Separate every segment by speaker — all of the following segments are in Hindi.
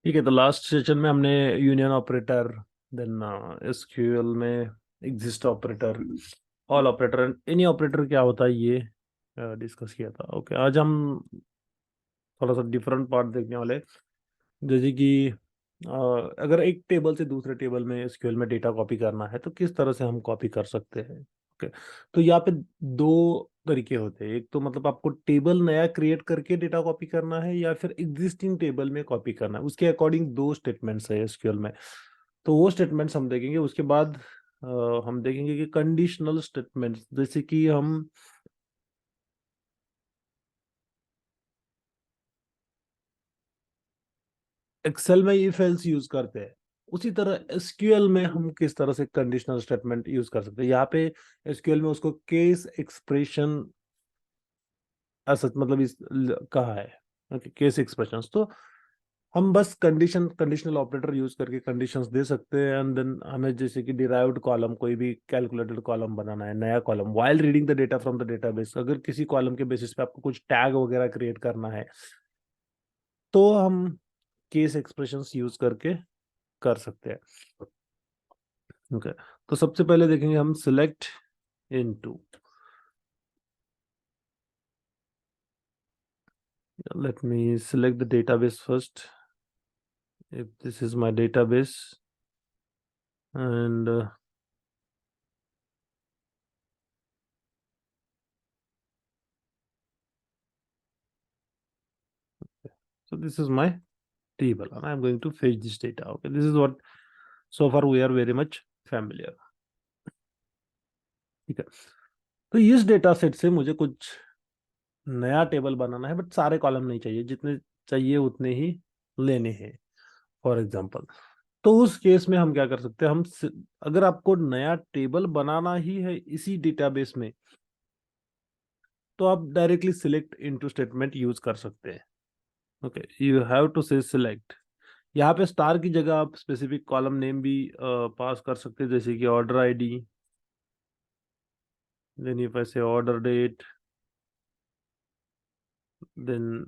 Speaker 1: ठीक है, तो लास्ट सेशन में हमने यूनियन ऑपरेटर, देन एसक्यूएल में exist operator, all operator, any operator क्या होता है ये डिस्कस किया था। ओके, आज हम थोड़ा सा डिफरेंट पार्ट देखने वाले हैं। जैसे कि अगर एक टेबल से दूसरे टेबल में एसक्यूएल में डेटा कॉपी करना है तो किस तरह से हम कॉपी कर सकते हैं। ओके, तो यहाँ पे दो तरीके होते हैं। एक तो मतलब आपको टेबल नया क्रिएट करके डेटा कॉपी करना है, या फिर एग्जिस्टिंग टेबल में कॉपी करना है। उसके अकॉर्डिंग दो स्टेटमेंट्स है एसक्यूएल में। तो वो स्टेटमेंट्स हम देखेंगे। उसके बाद हम देखेंगे कि कंडीशनल स्टेटमेंट्स, जैसे कि हम एक्सेल में इफ एल्स यूज करते हैं, उसी तरह एसक्यूएल में हम किस तरह से कंडीशनल स्टेटमेंट यूज कर सकते हैं। यहाँ पे एसक्यूएल में उसको केस एक्सप्रेशन ऐसा मतलब कहा है। Okay, case expressions. तो हम बस कंडीशनल ऑपरेटर यूज करके कंडीशंस दे सकते हैं, एंड देन हमें जैसे कि डिराइव्ड कॉलम, कोई भी कैलकुलेटेड कॉलम बनाना है, नया column, while reading the data from the database. अगर किसी कॉलम के बेसिस पे आपको कुछ टैग वगैरह क्रिएट करना है तो हम केस एक्सप्रेशंस यूज करके कर सकते हैं। ओके, तो सबसे पहले देखेंगे हम select into. Let me select the database first. If this is my database, and so this is my table, and I'm going to fetch this data. Okay, this is what so far we are very much familiar. ठीक है, तो इस डेटा सेट से मुझे कुछ नया टेबल बनाना है, बट सारे कॉलम नहीं चाहिए, जितने चाहिए उतने ही लेने हैं फॉर एग्जांपल। तो उस केस में हम क्या कर सकते हैं, अगर आपको नया टेबल बनाना ही है इसी डेटाबेस में, तो आप directly select into statement use कर सकते हैं। ओके, यू हैव टू से सिलेक्ट। यहाँ पे स्टार की जगह आप स्पेसिफिक कॉलम नेम भी पास कर सकते हैं, जैसे कि order ID, then if I say order date, then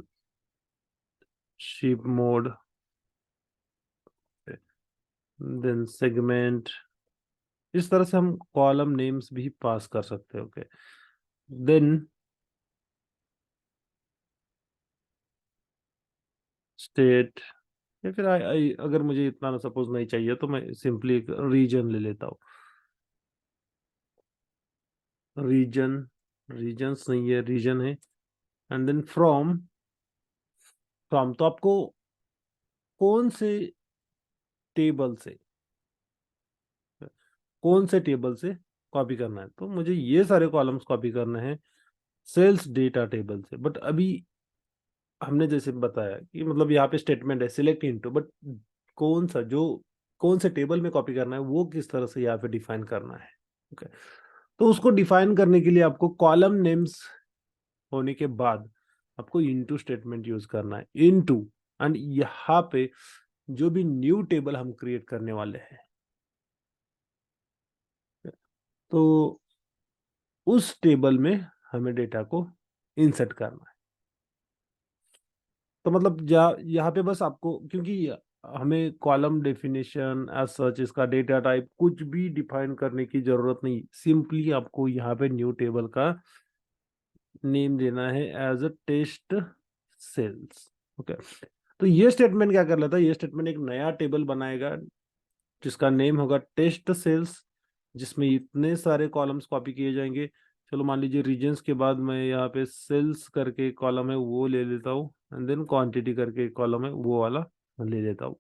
Speaker 1: ship mode, then segment. इस तरह से हम कॉलम नेम्स भी पास कर सकते हैं। ओके, देन स्टेट, या फिर अगर मुझे इतना ना सपोज नहीं चाहिए तो मैं सिंपली एक रीजन ले लेता हूँ। रीजन, रीजन्स नहीं है, रीजन है। एंड देन फ्रॉम, फ्रॉम तो आपको कौन से टेबल से, कौन से टेबल से कॉपी करना है। तो मुझे ये सारे कॉलम्स कॉपी करने हैं सेल्स डेटा टेबल से। बट अभी हमने जैसे बताया कि मतलब यहाँ पे स्टेटमेंट है सिलेक्ट इनटू, बट कौन सा जो कौन से टेबल में कॉपी करना है वो किस तरह से यहाँ पे डिफाइन करना है। ओके, तो उसको डिफाइन करने के लिए आपको कॉलम नेम्स होने के बाद आपको इनटू स्टेटमेंट यूज करना है। इनटू, एंड यहाँ पे जो भी न्यू टेबल हम क्रिएट करने वाले हैं, तो उस टेबल में हमें डेटा को इंसर्ट करना है। तो मतलब यहाँ पे बस आपको, क्योंकि हमें कॉलम डेफिनेशन एज सच, इसका डेटा टाइप कुछ भी डिफाइन करने की जरूरत नहीं। सिंपली आपको यहाँ पे न्यू टेबल का नेम देना है as a test sales. Okay, तो ये स्टेटमेंट क्या कर लेता है, ये स्टेटमेंट एक नया टेबल बनाएगा जिसका नेम होगा टेस्ट सेल्स, जिसमें इतने सारे कॉलम्स कॉपी किए जाएंगे। चलो मान लीजिए रीजन्स के बाद मैं यहाँ पे सेल्स करके कॉलम है वो ले लेता हूँ, एंड देन क्वांटिटी करके कॉलम है वो वाला ले लेता हूँ।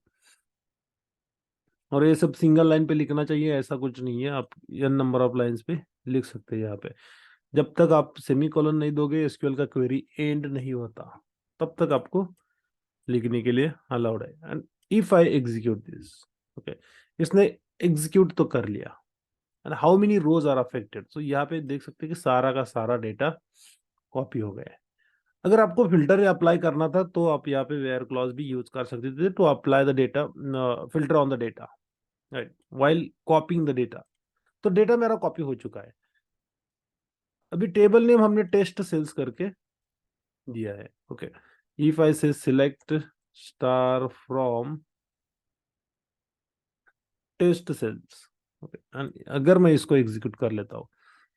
Speaker 1: और ये सब सिंगल लाइन पे लिखना चाहिए ऐसा कुछ नहीं है, आप n नंबर ऑफ लाइंस पे लिख सकते हैं यहाँ पे। जब तक आप सेमी कॉलन नहीं दोगे एसक्यूएल का क्वेरी एंड नहीं होता, तब तक आपको लिखने के लिए अलाउड है। And if I execute this, okay, इसने एग्जीक्यूट तो कर लिया। And how many rows are affected, तो यहाँ पे देख सकते हैं कि सारा का सारा डेटा कॉपी हो गया है। अगर आपको फिल्टर अप्लाई करना था तो आप यहाँ पे वेयर क्लॉज भी यूज कर सकते थे to apply the data, filter on the data, right, while copying the data. तो डेटा मेरा कॉपी हो चुका है। अभी टेबल नेम हमने टेस्ट सेल्स करके दिया है। Okay, if I say select star from test sales. Okay, अगर मैं इसको एग्जीक्यूट कर लेता हूँ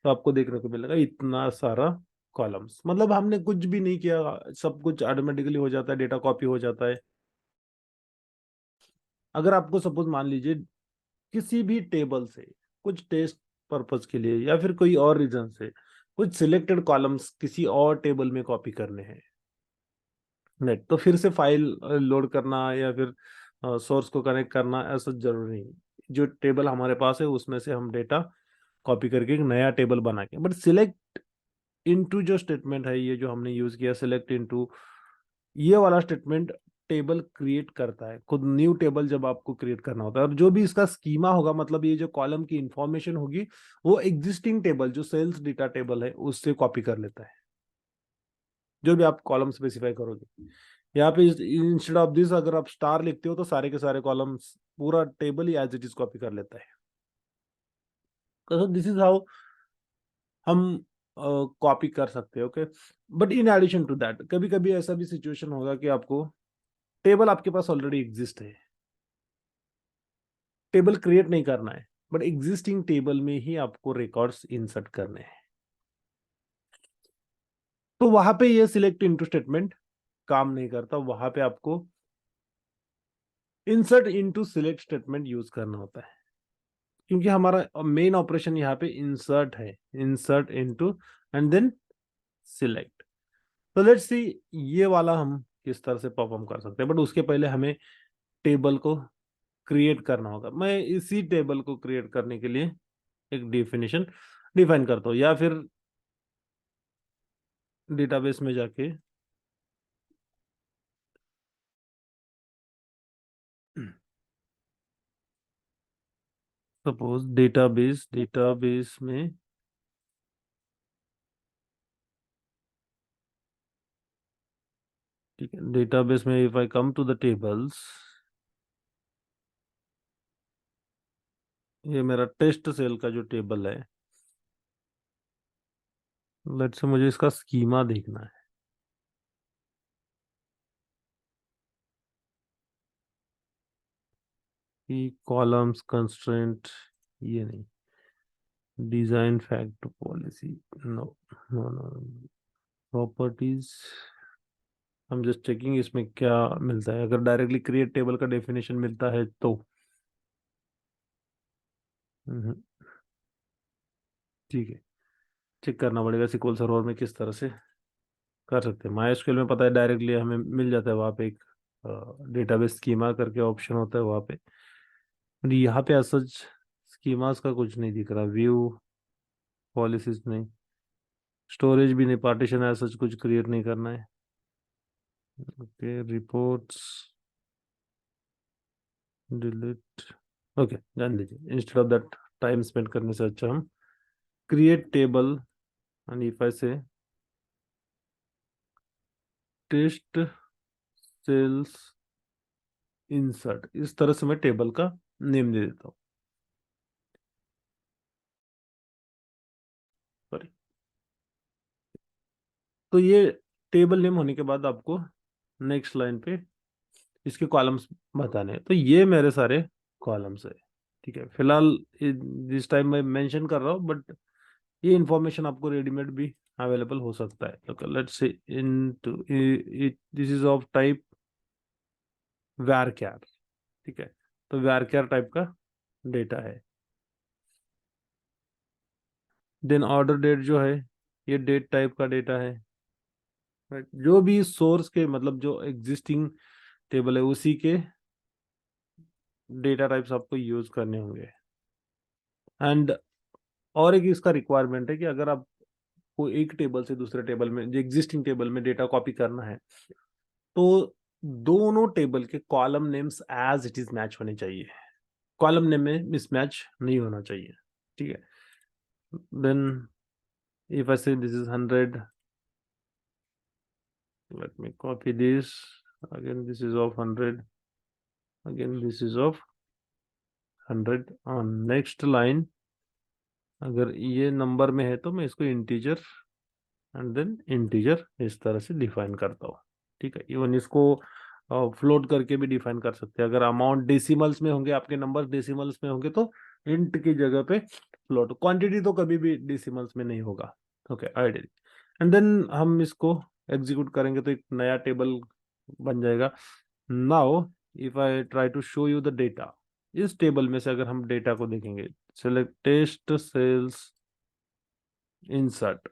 Speaker 1: तो आपको देखने को मिलेगा इतना सारा कॉलम्स, मतलब हमने कुछ भी नहीं किया, सब कुछ ऑटोमेटिकली हो जाता है, डेटा कॉपी हो जाता है। अगर आपको सपोज मान लीजिए किसी भी टेबल से कुछ टेस्ट पर्पस के लिए या फिर कोई और रीजन से कुछ सिलेक्टेड कॉलम्स किसी और टेबल में कॉपी करने हैं, नेट तो फिर से फाइल लोड करना या फिर सोर्स को कनेक्ट करना ऐसा जरूरी नहीं। जो टेबल हमारे पास है उसमें से हम डेटा कॉपी करके एक नया टेबल बना के, बट सिलेक्ट इनटू जो स्टेटमेंट है, ये जो हमने यूज किया सिलेक्ट इनटू, ये वाला स्टेटमेंट टेबल क्रिएट करता है खुद, न्यू टेबल जब आपको क्रिएट करना होता है, और जो भी इसका स्कीमा होगा, मतलब ये जो कॉलम की इंफॉर्मेशन होगी वो एग्जिस्टिंग टेबल जो सेल्स डेटा टेबल है उससे कॉपी कर लेता है, जो भी आप कॉलम स्पेसिफाई करोगे। यहाँ पे इंस्टेड ऑफ दिस अगर आप स्टार लिखते हो तो सारे के सारे कॉलम्स पूरा टेबल ही एज इट इज कॉपी कर लेता है। तो दिस इज हाउ हम कॉपी कर सकते हैं। Okay, but in addition to that कभी कभी ऐसा भी सिचुएशन होगा कि आपको टेबल आपके पास ऑलरेडी एग्जिस्ट है, टेबल क्रिएट नहीं करना है, बट एग्जिस्टिंग टेबल में ही आपको रिकॉर्ड्स इंसर्ट करने हैं। तो वहां पे ये सिलेक्ट इनटू स्टेटमेंट काम नहीं करता, वहां पे आपको insert into select statement use करना होता है, क्योंकि हमारा मेन ऑपरेशन यहाँ पे इंसर्ट है, insert into and then select. तो लेट्स सी ये वाला हम किस तरह से परफॉर्म कर सकते हैं, बट उसके पहले हमें टेबल को क्रिएट करना होगा। मैं इसी टेबल को क्रिएट करने के लिए एक डेफिनेशन डिफाइन करता हूँ, या फिर डेटाबेस में जाके सपोज डेटाबेस में ठीक है, डेटाबेस में if I come to the tables, ये मेरा टेस्ट सेल का जो टेबल है, लेट्स से मुझे इसका स्कीमा देखना है कि कॉलम्स कंस्ट्रेंट, ये नहीं, design fact policy, no no no, properties, हम जस्ट चेकिंग इसमें क्या मिलता है, अगर डायरेक्टली क्रिएट टेबल का डेफिनेशन मिलता है तो हम्म, ठीक है, चेक करना पड़ेगा SQL सर्वर में किस तरह से कर सकते हैं। MySQL में पता है डायरेक्टली हमें मिल जाता है, वहाँ पे एक डेटाबेस स्कीमा करके ऑप्शन होता है वहाँ पे, और यहाँ पे सच स्कीमास का कुछ नहीं दिख रहा, व्यू पॉलिसीज नहीं, स्टोरेज भी नहीं, पार्टीशन ऐसा सच कुछ क्रिएट नहीं करना है। ओके, रिपोर्ट्स डिलीट, ओके जान दीजिए, instead of that time spend करने से अच्छा हम create table and if I से टेस्ट सेल्स इंसर्ट, इस तरह से मैं टेबल का नेम दे देता हूँ। सॉरी, तो ये टेबल नेम होने के बाद आपको नेक्स्ट लाइन पे इसके कॉलम्स बताने हैं, तो ये मेरे सारे कॉलम्स है। ठीक है, फिलहाल जिस टाइम मैं मेंशन कर रहा हूँ, बट ये इंफॉर्मेशन आपको रेडीमेड भी अवेलेबल हो सकता है। तो let's say into it, this is of type varchar। ठीक है, तो varchar टाइप का डेटा है। देन ऑर्डर डेट जो है, ये डेट टाइप का डेटा है। Right? जो भी सोर्स के मतलब जो एग्जिस्टिंग टेबल है उसी के डेटा टाइप्स आपको यूज करने होंगे। एंड और एक इसका रिक्वायरमेंट है कि अगर आपको एक टेबल से दूसरे टेबल में, जो एग्जिस्टिंग टेबल में डेटा कॉपी करना है, तो दोनों टेबल के column names as it is match होने चाहिए, कॉलम नेम में मिसमैच नहीं होना चाहिए। ठीक है, देन इफ आई से this is 100, let me copy this, again this is of 100, again this is of 100 on next line। अगर ये नंबर में है तो मैं इसको इंटीजर एंड देन इंटीजर इस तरह से डिफाइन करता हूँ। ठीक है, इवन इसको फ्लोट करके भी डिफाइन कर सकते हैं। अगर अमाउंट डेसिमल्स में होंगे, आपके नंबर डेसिमल्स में होंगे, तो इंट की जगह पे फ्लोट। क्वांटिटी तो कभी भी डेसिमल्स में नहीं होगा। Okay, ideal. एंड देन हम इसको एग्जीक्यूट करेंगे तो एक नया टेबल बन जाएगा। Now if I try to show you the data, इस टेबल में से अगर हम डेटा को देखेंगे, select test sales insert.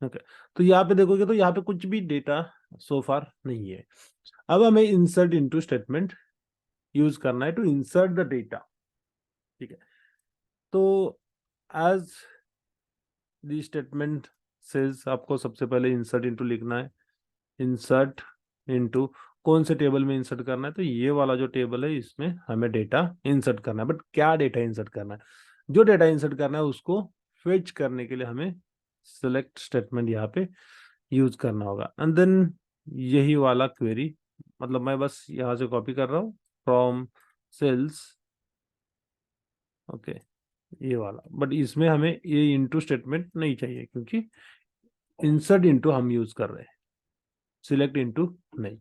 Speaker 1: Okay, तो यहाँ पे देखोगे तो यहाँ पे कुछ भी डेटा सो फार नहीं है। अब हमें इंसर्ट इनटू स्टेटमेंट यूज करना है टू इंसर्ट द डेटा। ठीक है, तो एज द स्टेटमेंट सेज, आपको सबसे पहले इंसर्ट इनटू लिखना है। इंसर्ट इनटू कौन से टेबल में इंसर्ट करना है, तो ये वाला जो टेबल है इसमें हमें डेटा इंसर्ट करना है। बट क्या डेटा इंसर्ट करना है, जो डेटा इंसर्ट करना है उसको फेच करने के लिए हमें सिलेक्ट स्टेटमेंट यहाँ पे यूज करना होगा। एंड देन यही वाला क्वेरी, मतलब मैं बस यहाँ से कॉपी कर रहा हूँ फ्रॉम सेल्स। ओके, ये वाला, बट इसमें हमें ये इनटू स्टेटमेंट नहीं चाहिए क्योंकि इंसर्ट इनटू हम यूज कर रहे हैं, सिलेक्ट इनटू नहीं।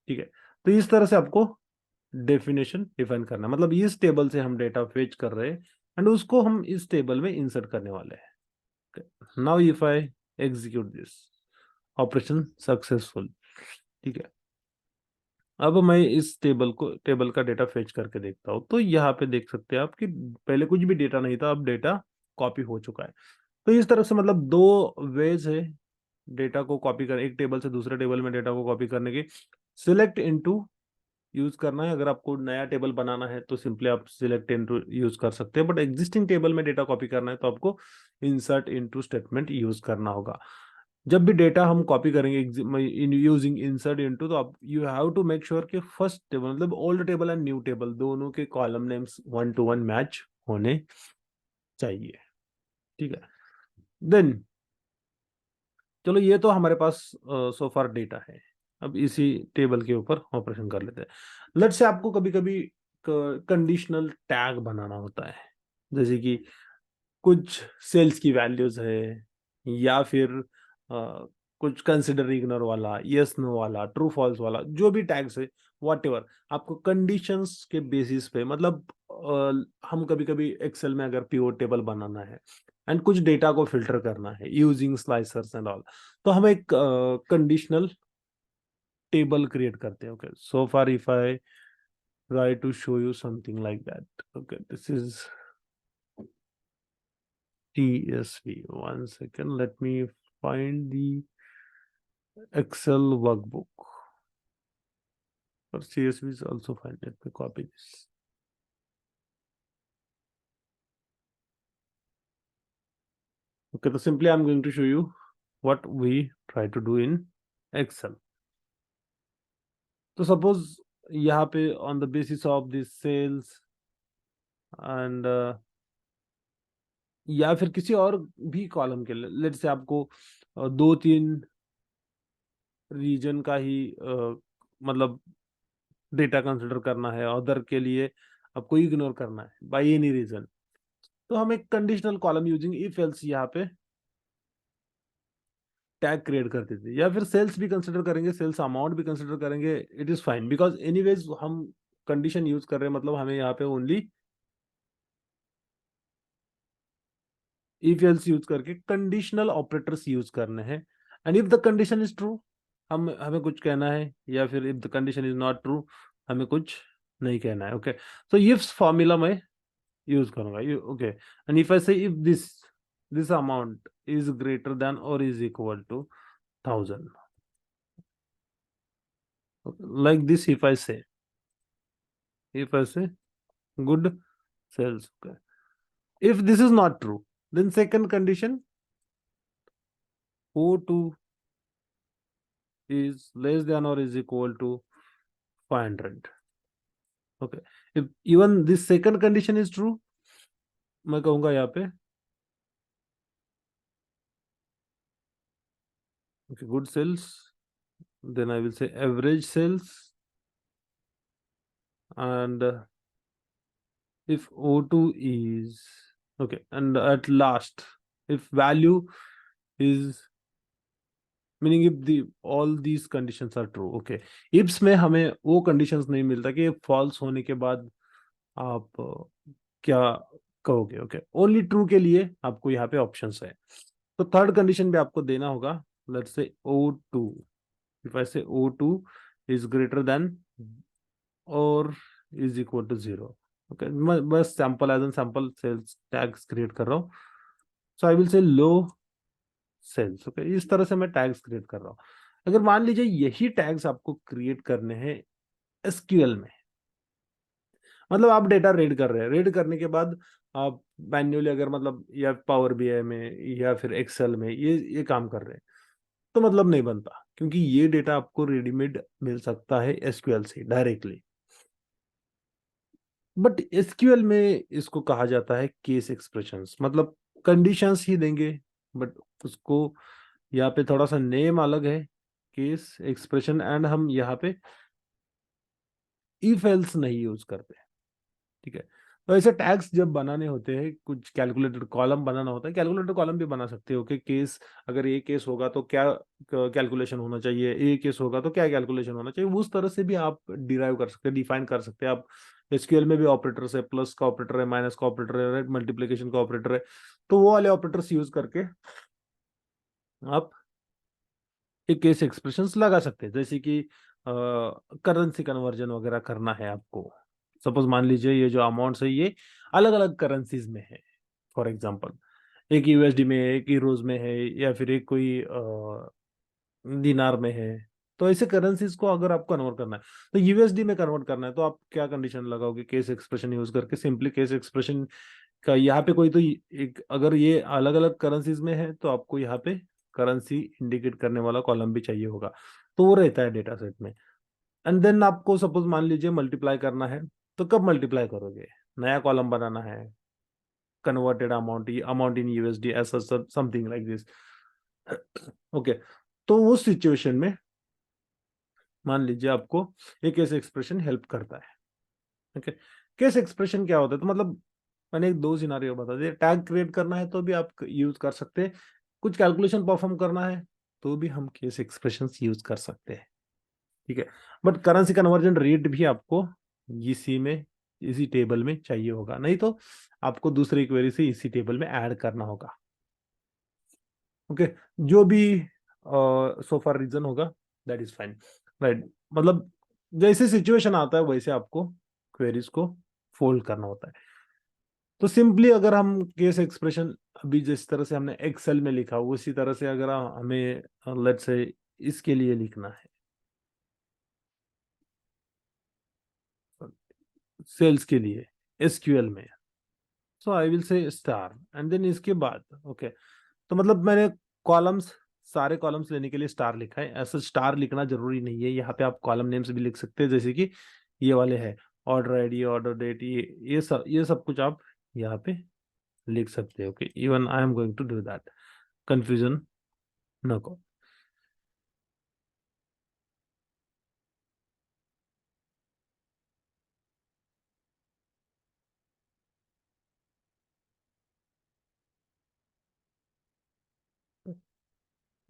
Speaker 1: ठीक है, तो इस तरह से आपको डेफिनेशन डिफाइन करना है। मतलब इस टेबल से हम डेटा फेच कर रहे हैं एंड उसको हम इस टेबल में इंसर्ट करने वाले हैं। Now if I execute this operation successful. ठीक है, अब मैं इस टेबल का डेटा फेच करके देखता हूँ, तो यहाँ पे देख सकते हैं आप कि पहले कुछ भी डेटा नहीं था, अब डेटा कॉपी हो चुका है। तो इस तरह से मतलब दो वेज है डेटा को कॉपी कर, एक टेबल से दूसरे टेबल में डेटा को कॉपी करने की। सिलेक्ट इनटू यूज करना है, अगर आपको नया टेबल बनाना है तो सिंपली आप सिलेक्ट इनटू यूज कर सकते हैं। बट एग्जिस्टिंग टेबल में डेटा कॉपी करना है तो आपको इंसर्ट इनटू स्टेटमेंट यूज करना होगा। जब भी डेटा हम कॉपी करेंगे इन यूजिंग इंसर्ट इनटू, तो आप you have to make sure कि फर्स्ट टेबल मतलब old table and new table दोनों के कॉलम नेम्स 1 to 1 मैच होने चाहिए। ठीक है, देन चलो ये तो हमारे पास सो फार डेटा है। अब इसी टेबल के ऊपर ऑपरेशन कर लेते हैं। लेट्स से आपको कभी कभी कंडीशनल टैग बनाना होता है, जैसे कि कुछ सेल्स की वैल्यूज है, या फिर कुछ कंसिडर इग्नोर वाला, यस नो वाला, ट्रू फॉल्स वाला, जो भी टैग्स है, वॉट एवर आपको कंडीशंस के बेसिस पे, मतलब हम कभी कभी एक्सेल में अगर पिवट टेबल बनाना है एंड कुछ डेटा को फिल्टर करना है यूजिंग स्लाइसर्स एंड ऑल, तो हम एक कंडीशनल टेबल क्रिएट करते हैं। Okay, so far if I try to show you something like that. Okay, this is TSV. One second, let me find the Excel workbook. For CSV is also fine. Let me copy this. Okay, so simply I'm going to show you what we try to do in Excel. So suppose यहाँ पे on the basis of this sales and या फिर किसी और भी कॉलम के लिए, लेट से आपको दो तीन रीजन का ही मतलब डेटा कंसिडर करना है, अदर के लिए आपको इग्नोर करना है बाय एनी रीजन, तो हम एक conditional column using if else यहाँ पे टैग क्रिएट कर देते हैं। या फिर सेल्स भी कंसिडर करेंगे, सेल्स अमाउंट भी कंसिडर करेंगे, it is fine, because anyways हम कंडीशन यूज कर रहे हैं, मतलब हमें यहाँ पे ओनली इफ एल्स यूज करके कंडीशनल ऑपरेटर्स यूज करने हैं। And if the condition is true, हम हमें कुछ कहना है, या फिर if the condition is not true, हमें कुछ नहीं कहना है। ओके, so इफ फॉर्मूला मैं यूज करूंगा। Okay, and if I say if this amount is greater than और is equal to 1000, like this, if I say good sales. Okay, if this is not true, then second condition, O2 is less than or is equal to 500. Okay, if even this second condition is true, मैं कहूंगा यहाँ पे okay, good sales, then I will say average sales, and if O2 is okay, and at last, if value is meaning if the all these conditions are true. Okay, ifs में हमें वो कंडीशंस नहीं मिलता कि फॉल्स होने के बाद आप क्या कहोगे। ओके, ओनली ट्रू के लिए आपको यहाँ पे ऑप्शंस है। तो थर्ड कंडीशन भी आपको देना होगा। Let's say O2, if I say O2 is greater than और इज इक्वल टू 0। ओके, मैं बस sample as an sample sales tags create कर रहा हूँ। सो आई विल से लो सेल्स। ओके, इस तरह से मैं टैग्स क्रिएट कर रहा हूँ। अगर मान लीजिए यही टैग्स आपको क्रिएट करने हैं एसक्यूएल में, मतलब आप डेटा रीड कर रहे हैं, रीड करने के बाद आप मैन्युअली अगर मतलब या पावर बीआई में या फिर एक्सेल में ये काम कर रहे हैं, तो मतलब नहीं बनता, क्योंकि ये डेटा आपको रेडीमेड मिल सकता है एसक्यूएल से डायरेक्टली। बट एसक्यूएल में इसको कहा जाता है केस एक्सप्रेशंस, मतलब कंडीशंस ही देंगे, बट उसको यहाँ पे थोड़ा सा नेम अलग है, केस एक्सप्रेशन, एंड हम यहाँ पे इफ एल्स नहीं यूज करते। ठीक है, तो ऐसे टैग्स जब बनाने होते हैं, कुछ कैलकुलेटेड कॉलम बनाना होता है, कैलकुलेटेड कॉलम भी बना सकते हो कि केस, अगर ये केस होगा तो क्या कैलकुलेशन होना चाहिए, ये केस होगा तो क्या कैलकुलेशन होना चाहिए, उस तरह से भी आप डिराइव कर सकते हैं, डिफाइन कर सकते हैं आप। एसक्यूएल में भी ऑपरेटर्स है, प्लस का ऑपरेटर है, माइनस का ऑपरेटर है, मल्टीप्लीकेशन का ऑपरेटर है, तो वो वाले ऑपरेटर्स यूज करके आप एक केस एक्सप्रेशंस लगा सकते हैं। जैसे कि करेंसी कन्वर्जन वगैरह करना है आपको, सपोज मान लीजिए ये जो अमाउंट्स है ये अलग अलग करेंसीज में है। फॉर एग्जांपल एक यूएसडी में है, एक यूरोज में है, या फिर एक कोई दिनार में है। तो ऐसे करेंसीज को अगर आपको कन्वर्ट करना है, तो यूएसडी में कन्वर्ट करना है, तो आप क्या कंडीशन लगाओगे, केस एक्सप्रेशन यूज करके। सिंपली केस एक्सप्रेशन का यहाँ पे कोई तो एक, अगर ये अलग अलग करेंसीज में है तो आपको यहाँ पे करेंसी इंडिकेट करने वाला कॉलम भी चाहिए होगा, तो वो रहता है डेटा सेट में। एंड देन आपको सपोज मान लीजिए मल्टीप्लाई करना है, तो कब मल्टीप्लाई करोगे, नया कॉलम बनाना है, converted amount, amount in USD, ऐसा समथिंग लाइक दिस। ओके, तो उस सिचुएशन में मान लीजिए आपको एक केस एक्सप्रेशन हेल्प करता है। ओके, केस एक्सप्रेशन क्या होता है, तो मतलब मैंने एक दो सिनारियो बता दिए। टैग क्रिएट करना है तो भी आप यूज कर सकते हैं, कुछ कैलकुलेशन परफॉर्म करना है तो भी हम केस एक्सप्रेशंस यूज कर सकते हैं। ठीक है, बट करेंसी कन्वर्जन रेट भी आपको इसी में, इसी टेबल में चाहिए होगा, नहीं तो आपको दूसरी क्वेरी से इसी टेबल में ऐड करना होगा। ओके, जो भी सो फार रीजन होगा दैट इज फाइन, राइट। मतलब जैसे सिचुएशन आता है वैसे आपको क्वेरीज को फोल्ड करना होता है। तो सिंपली अगर हम केस एक्सप्रेशन अभी जिस तरह से हमने एक्सेल में लिखा उसी तरह से अगर हमें लेट्स से इसके लिए लिखना है, सेल्स के लिए एसक्यूएल में, so I will say star and then इसके बाद ओके। तो मतलब मैंने कॉलम्स, सारे कॉलम्स लेने के लिए स्टार लिखा है। ऐसा स्टार लिखना जरूरी नहीं है, यहाँ पे आप कॉलम नेम्स भी लिख सकते हैं, जैसे कि ये वाले हैं, ऑर्डर आईडी, ऑर्डर डेट, ये सब कुछ आप यहाँ पे लिख सकते हो। Okay, even I am going to do that, confusion न को।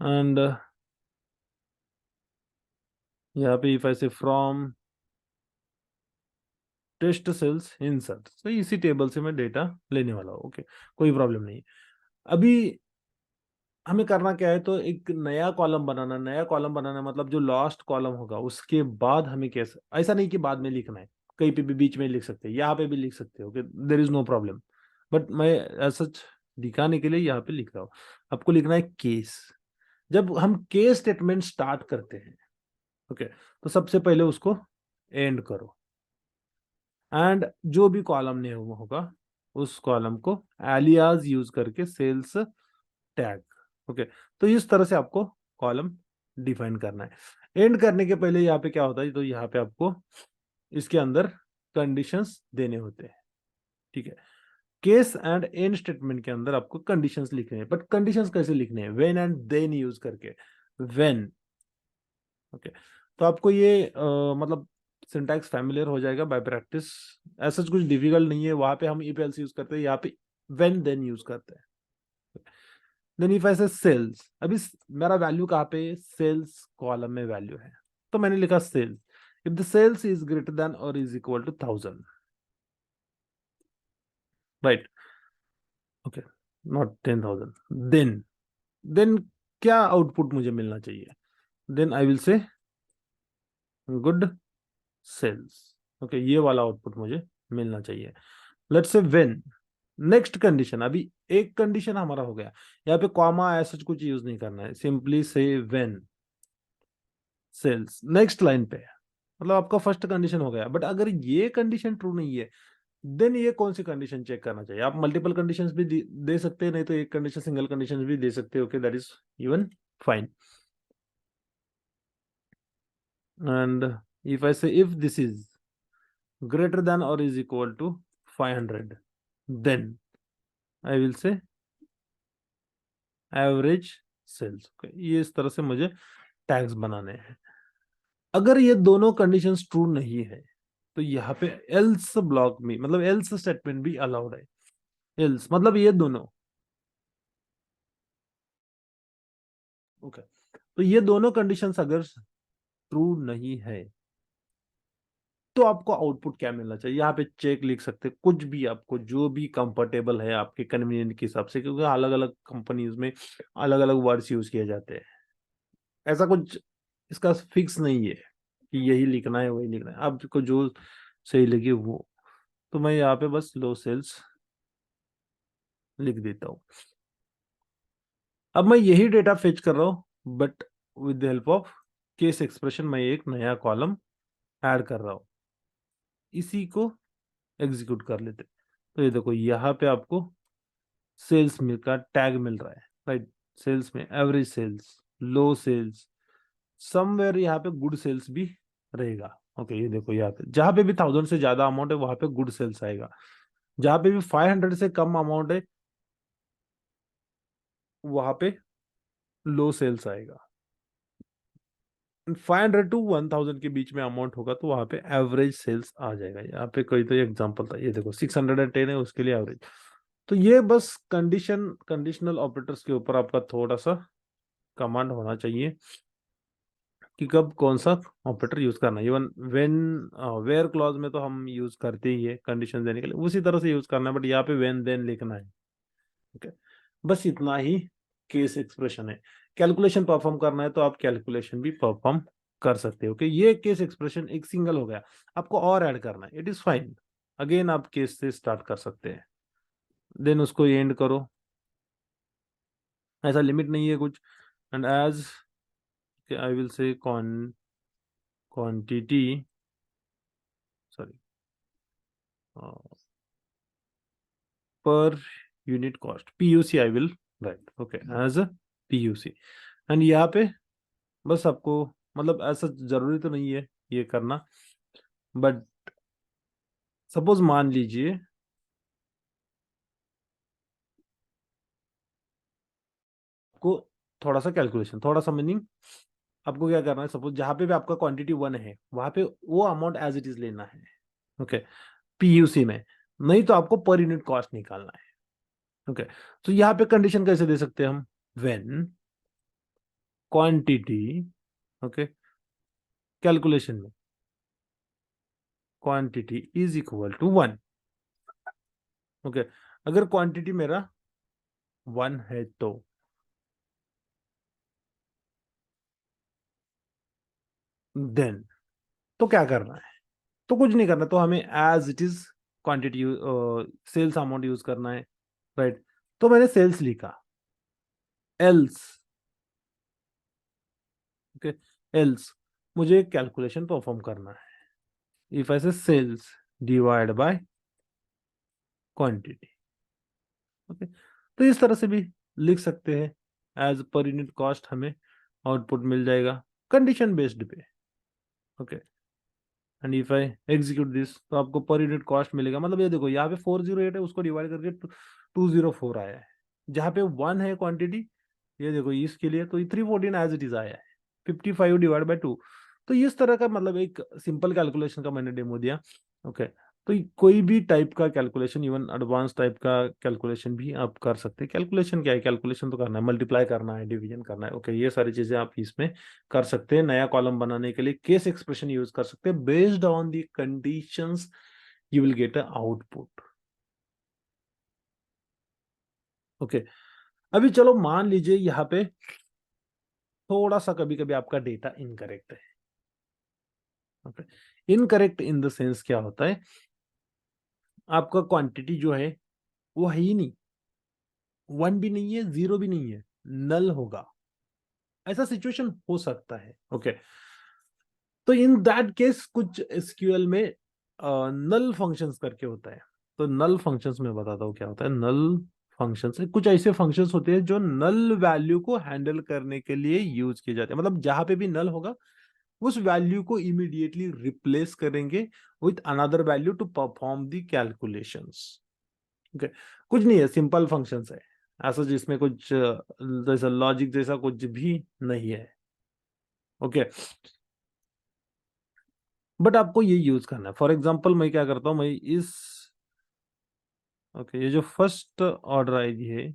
Speaker 1: एंड यहाँ पे इफ आई से फ्रॉम टेस्ट सेल्स इंसर्ट, तो इसी टेबल से मैं डेटा लेने वाला हूँ। ओके, कोई प्रॉब्लम नहीं। अभी हमें करना क्या है, तो एक नया कॉलम बनाना, नया कॉलम बनाना मतलब जो लास्ट कॉलम होगा उसके बाद हमें कैसे, ऐसा नहीं कि बाद में लिखना है, कहीं पे भी बीच में लिख सकते हैं, यहाँ पे भी लिख सकते हो, there is no problem. But मैं ऐसा दिखाने के लिए यहाँ पे लिख रहा हूँ। आपको लिखना है केस। जब हम केस स्टेटमेंट स्टार्ट करते हैं, ओके, तो सबसे पहले उसको एंड करो, एंड जो भी कॉलम नेम होगा उस कॉलम को एलियास यूज करके सेल्स टैग। ओके, तो इस तरह से आपको कॉलम डिफाइन करना है। एंड करने के पहले यहाँ पे क्या होता है, तो यहाँ पे आपको इसके अंदर कंडीशंस देने होते हैं। ठीक है, केस एंड एंड स्टेटमेंट के अंदर आपको कंडीशंस लिखने हैं, बट कंडीशंस कैसे लिखने हैं, व्हेन एंड देन यूज करके। व्हेन, ओके, तो आपको ये मतलब सिंटैक्स फैमिलियर हो जाएगा बाय प्रैक्टिस, ऐसा कुछ डिफिकल्ट नहीं है। वहां पे हम इफ एल्स यूज करते हैं, यहाँ पे व्हेन देन यूज करते हैं। देन इफ आई से सेल्स, अभी मेरा वैल्यू कहाँ पे, सेल्स कॉलम में वैल्यू है, तो मैंने लिखा sales, if the sales is greater than और is equal to 1000, right, okay, not 10,000, then क्या आउटपुट मुझे मिलना चाहिए, then I will say good sales, okay, ये वाला आउटपुट मुझे मिलना चाहिए। Let's say when, next condition, अभी एक कंडीशन हमारा हो गया, यहाँ पे कॉमा ऐसा कुछ यूज नहीं करना है, सिंपली से व्हेन सेल्स, नेक्स्ट लाइन पे, मतलब आपका फर्स्ट कंडीशन हो गया। बट अगर ये कंडीशन ट्रू नहीं है, देन ये कौन सी कंडीशन चेक करना चाहिए, आप मल्टीपल कंडीशंस भी दे सकते हैं, नहीं तो एक कंडीशन, सिंगल कंडीशन भी दे सकते हो, okay, that is even fine. And if I say if this is greater than or is equal to 500, then I will say average sales, okay, ये इस तरह से मुझे टैग्स बनाने हैं। अगर ये दोनों कंडीशंस ट्रू नहीं है, तो यहाँ पे एल्स ब्लॉक में, मतलब एल्स स्टेटमेंट भी अलाउड है। एल्स मतलब ये दोनों, ओके, तो ये दोनों कंडीशंस अगर ट्रू नहीं है, तो आपको आउटपुट क्या मिलना चाहिए, यहाँ पे चेक लिख सकते हैं, कुछ भी आपको जो भी कंफर्टेबल है आपके कन्वीनियंट के हिसाब से, क्योंकि अलग अलग कंपनीज में अलग अलग वर्ड्स यूज किए जाते हैं, ऐसा कुछ इसका फिक्स नहीं है कि यही लिखना है वही लिखना है, आपको जो सही लगे वो। तो मैं यहाँ पे बस लो सेल्स लिख देता हूँ। अब मैं यही डेटा फेच कर रहा हूँ, but with the help of case expression मैं एक नया कॉलम ऐड कर रहा हूँ, इसी को एग्जीक्यूट कर लेते। तो ये देखो यहाँ पे आपको सेल्स मिल का टैग मिल रहा है, राइट, सेल्स में एवरेज सेल्स, लो सेल्स, समवेयर यहाँ पे गुड सेल्स भी रहेगा, ओके, ये देखो यहाँ पे जहां पे भी 1000 से ज्यादा अमाउंट है वहां पे गुड सेल्स आएगा, जहां पे भी 500 से कम अमाउंट है वहां पे लो सेल्स आएगा, 500 टू 1000 के बीच में अमाउंट होगा तो वहां पे एवरेज सेल्स आ जाएगा। यहाँ पे कोई तो एग्जांपल था, ये देखो 610 है उसके लिए एवरेज। तो ये बस कंडीशनल ऑपरेटर्स के ऊपर आपका थोड़ा सा कमांड होना चाहिए कि कब कौन सा ऑपरेटर यूज करना है। इवन व्हेन वेयर क्लॉज में तो हम यूज करते ही है कंडीशन देने के लिए, उसी तरह से यूज करना है, बट यहाँ पे व्हेन देन लिखना है, ओके, बस इतना ही केस एक्सप्रेशन है। कैलकुलेशन परफॉर्म करना है तो आप कैलकुलेशन भी परफॉर्म कर सकते हो, ओके, ये केस एक्सप्रेशन एक सिंगल हो गया, आपको और ऐड करना है, इट इज फाइन, अगेन आप केस से स्टार्ट कर सकते हैं, देन उसको एंड करो, ऐसा लिमिट नहीं है कुछ। And as I will say quantity, sorry, per unit cost, PUC I will write, okay, as a PUC. And यहाँ पे बस आपको, मतलब ऐसा जरूरी तो नहीं है ये करना, बट सपोज मान लीजिए आपको थोड़ा सा कैलकुलेशन, थोड़ा सा मीनिंग, आपको क्या करना है, सपोज जहां पे भी आपका क्वांटिटी 1 है वहां पे वो अमाउंट एज इट इज लेना है, ओके, पीयूसी में, नहीं तो आपको पर यूनिट कॉस्ट निकालना है, ओके। तो यहाँ पे कंडीशन कैसे दे सकते हैं हम, व्हेन क्वांटिटी, ओके, कैलकुलेशन में quantity is equal to 1, okay, अगर क्वांटिटी मेरा 1 है तो देन, तो क्या करना है, तो कुछ नहीं करना, तो हमें as it is quantity sales amount use करना है, राइट। तो मैंने सेल्स लिखा, एल्स, ओके, एल्स मुझे कैलकुलेशन परफॉर्म करना है, इफ ऐसे sales divide by quantity, okay, तो इस तरह से भी लिख सकते हैं, एज पर यूनिट कॉस्ट हमें आउटपुट मिल जाएगा कंडीशन बेस्ड पे, okay. And if I execute this तो आपको पर यूनिट कॉस्ट मिलेगा, मतलब ये देखो यहाँ पे 408 है, उसको डिवाइड करके 204 आया है, जहाँ पे 1 है क्वांटिटी, ये देखो इसके लिए तो 314 एज इट इज आया है, 55 डिवाइड बाय 2। तो इस तरह का मतलब एक सिंपल कैलकुलेशन का मैंने डेमो दिया, ओके। तो कोई भी टाइप का कैलकुलेशन, इवन एडवांस टाइप का कैलकुलेशन भी आप कर सकते हैं। कैलकुलेशन क्या है, कैलकुलेशन तो करना है, मल्टीप्लाई करना है, डिवीजन करना है, ओके, ये सारी चीजें आप इसमें कर सकते हैं। नया कॉलम बनाने के लिए केस एक्सप्रेशन यूज कर सकते हैं। Based on the conditions you will get a output, okay. अभी चलो मान लीजिए यहाँ पे थोड़ा सा कभी कभी आपका डेटा इनकरेक्ट है, okay. Incorrect in the sense क्या होता है, आपका क्वांटिटी जो है वो है ही नहीं, 1 भी नहीं है, 0 भी नहीं है, नल होगा, ऐसा सिचुएशन हो सकता है, ओके। तो इन दैट केस कुछ एसक्यूएल में नल फंक्शंस करके होता है। तो नल फंक्शंस में बताता हूँ क्या होता है। नल फंक्शंस कुछ ऐसे फंक्शंस होते हैं जो नल वैल्यू को हैंडल करने के लिए यूज किए जाते हैं। मतलब जहां पे भी नल होगा उस वैल्यू को इमीडिएटली रिप्लेस करेंगे with another value to perform the calculations, okay. कुछ नहीं है, सिंपल फंक्शंस है, ऐसा जिसमें कुछ जैसा लॉजिक जैसा कुछ भी नहीं है, ओके। बट आपको ये यूज करना है। फॉर एग्जांपल मैं क्या करता हूं, मैं इस, ओके, ये जो फर्स्ट ऑर्डर आईडी है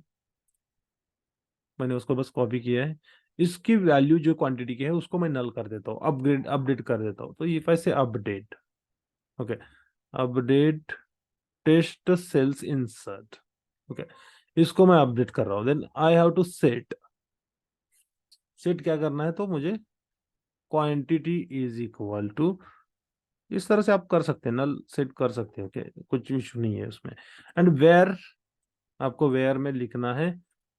Speaker 1: मैंने उसको बस कॉपी किया है, इसकी वैल्यू जो क्वांटिटी की है उसको मैं नल कर देता हूँ, अपडेट कर देता हूँ। तो ये कैसे, update, okay, update test sales insert, okay, इसको मैं अपडेट कर रहा हूँ। Then I have to set, set क्या करना है, तो मुझे क्वांटिटी इज इक्वल टू, इस तरह से आप कर सकते हैं, नल सेट कर सकते हैं, ओके, कुछ इशू नहीं है उसमें। एंड वेयर, आपको वेयर में लिखना है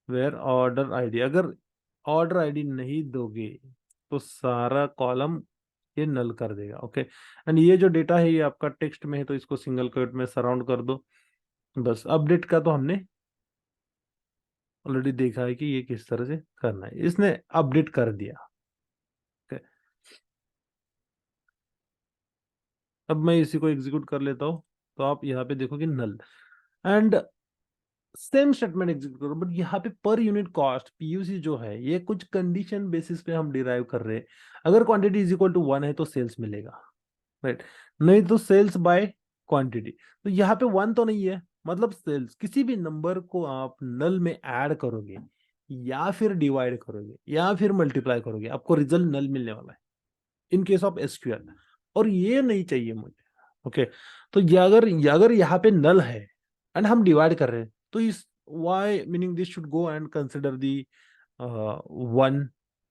Speaker 1: वेयर ऑर्डर आईडी। अगर ऑर्डर आईडी नहीं दोगे तो सारा कॉलम ये नल कर देगा, ओके। एंड ये जो डेटा है ये आपका टेक्स्ट में है तो इसको सिंगल कोट में सराउंड कर दो। बस अपडेट का तो हमने ऑलरेडी देखा है कि ये किस तरह से करना है, इसने अपडेट कर दिया, ओके। अब मैं इसी को एग्जीक्यूट कर लेता हूँ, तो आप यहाँ पे देखो कि नल, एंड सेम स्टेटमेंट एग्जीक्यूट करो। बट यहाँ पे पर यूनिट कॉस्ट पीयूसी जो है ये कुछ कंडीशन बेसिस पे हम डिराइव कर रहे हैं। अगर क्वांटिटी इज इक्वल टू 1 है तो सेल्स मिलेगा, राइट, नहीं तो सेल्स बाय क्वांटिटी। तो यहाँ पे 1 तो नहीं है, मतलब सेल्स, किसी भी नंबर को आप नल में ऐड करोगे या फिर डिवाइड करोगे या फिर मल्टीप्लाई करोगे आपको रिजल्ट नल मिलने वाला है इन केस ऑफ एसक्यूएल। और ये नहीं चाहिए मुझे, ओके। तो ये अगर यहाँ पे नल है एंड हम डिवाइड कर रहे हैं तो इस Y meaning this should go and consider the 1।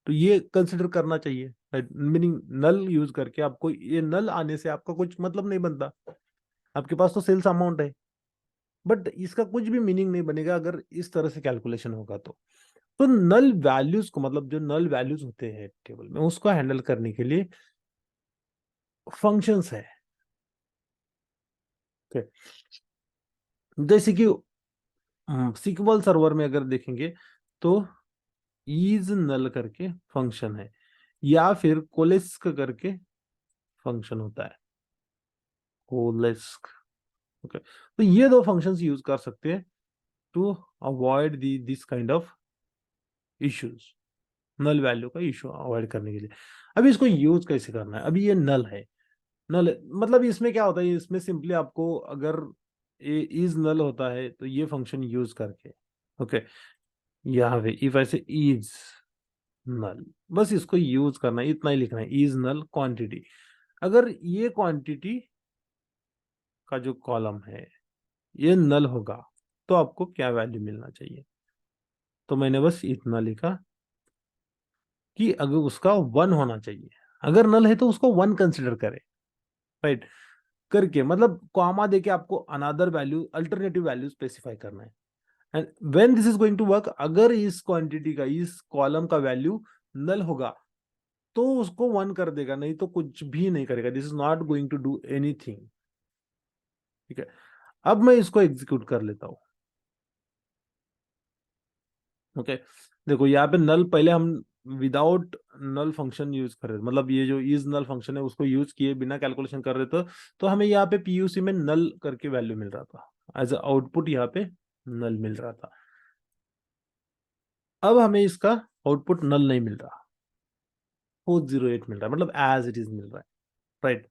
Speaker 1: तो ये कंसिडर करना चाहिए, मीनिंग नल यूज करके आपको, ये नल आने से आपका कुछ मतलब नहीं बनता। आपके पास तो सेल्स अमाउंट है बट इसका कुछ भी मीनिंग नहीं बनेगा अगर इस तरह से कैलकुलेशन होगा तो नल वैल्यूज को, मतलब जो नल वैल्यूज होते हैं टेबल में उसको हैंडल करने के लिए फंक्शंस है, okay? जैसे कि सिक्वल सर्वर में अगर देखेंगे तो इज नल करके फंक्शन है या फिर कोलेस्क करके फंक्शन होता है, कोलेस्क, ओके। तो ये दो फंक्शंस यूज कर सकते हैं to avoid the this kind of issues, null value का इशू अवॉइड करने के लिए। अभी इसको यूज कैसे करना है, अभी ये नल है, नल मतलब इसमें क्या होता है, इसमें सिंपली आपको अगर इज नल होता है तो ये फंक्शन यूज करके, ओके, यहाँ पे इफ ऐसे इज नल, बस इसको यूज करना है, इतना ही लिखना है, इज नल क्वांटिटी। अगर ये क्वांटिटी का जो कॉलम है ये नल होगा तो आपको क्या वैल्यू मिलना चाहिए। तो मैंने बस इतना लिखा कि अगर उसका 1 होना चाहिए, अगर नल है तो उसको 1 कंसिडर करें, राइट, करके मतलब कॉमा देके आपको another value, alternative value specify करना है। And when this is going to work, अगर इस क्वांटिटी का, इस कॉलम का वैल्यू नल होगा तो उसको 1 कर देगा, नहीं तो कुछ भी नहीं करेगा, this is not going to do anything, ठीक है। अब मैं इसको एग्जीक्यूट कर लेता हूं, ओके। देखो यहाँ पे नल, पहले हम विदाउट नल फंक्शन यूज कर रहे थे, मतलब ये जो इज नल फंक्शन है उसको यूज किए बिना कैलकुलेशन कर रहे थे, तो हमें यहाँ पे पीयूसी में नल करके वैल्यू मिल रहा था, एज आउटपुट यहाँ पे नल मिल रहा था। अब हमें इसका आउटपुट नल नहीं मिल रहा, 408 मिल रहा है, मतलब एज इट इज मिल रहा है, राइट।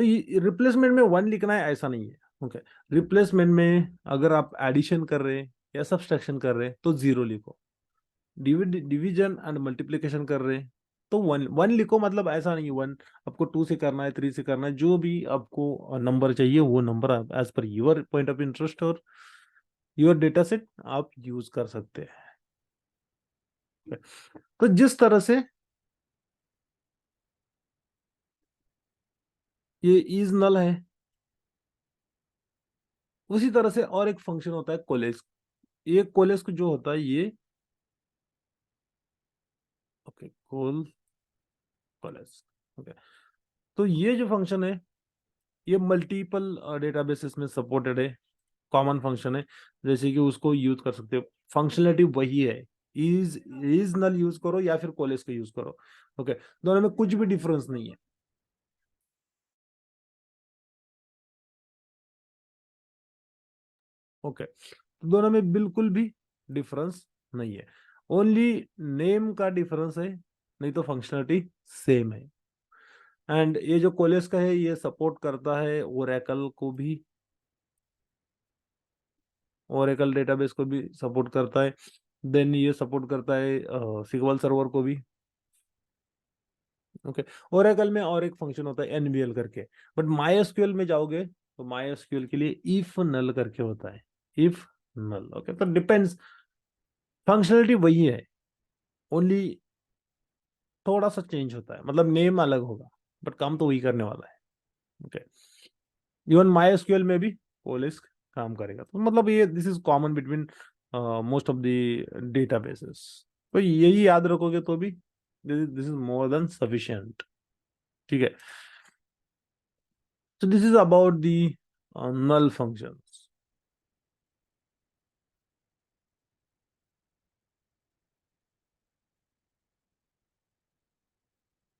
Speaker 1: तो ये रिप्लेसमेंट में 1 लिखना है ऐसा नहीं है। ओके, रिप्लेसमेंट में अगर आप एडिशन कर रहे हैं या सब्सट्रैक्शन कर रहे हैं तो 0 लिखो, डिवीजन एंड मल्टीप्लिकेशन कर रहे हैं तो 1 1 लिखो। मतलब ऐसा नहीं 1 आपको 2 से करना है, 3 से करना है, जो भी आपको नंबर चाहिए वो नंबर आप as per your point of interest और योर डेटा सेट आप यूज कर सकते हैं। तो जिस तरह से ये इज नल है, उसी तरह से और एक फंक्शन होता है कोलेस। ये कोलेस जो होता है ये, ओके, कोलेस। ओके, तो ये जो फंक्शन है ये मल्टीपल डेटाबेसेस में सपोर्टेड है, कॉमन फंक्शन है, जैसे कि उसको यूज कर सकते हो। फंक्शनलिटी वही है, इज नल यूज करो या फिर कोलेस का यूज करो। ओके, दोनों में कुछ भी डिफरेंस नहीं है। ओके, तो दोनों में बिल्कुल भी डिफरेंस नहीं है, ओनली नेम का डिफरेंस है, नहीं तो फंक्शनलिटी सेम है। एंड ये जो कोलेस का है ये सपोर्ट करता है ओरेकल को भी, ओरेकल डेटाबेस को भी सपोर्ट करता है। देन ये सपोर्ट करता है सिक्वल सर्वर को भी। ओके, ओरेकल में और एक फंक्शन होता है एनवीएल करके, बट माई एसक्यूएल में जाओगे तो माई एसक्यूएल के लिए इफ नल करके होता है, इफ नल। ओके, तो डिपेंड्स, फंक्शनलिटी वही है, ओनली थोड़ा सा चेंज होता है, मतलब नेम अलग होगा बट काम तो वही करने वाला है। ओके, इवन माई एसक्यूएल में भी पोलिस काम करेगा, तो मतलब ये this is common between most of the databases. तो यही याद रखोगे तो भी this is more than sufficient. ठीक है, so this is about the null functions.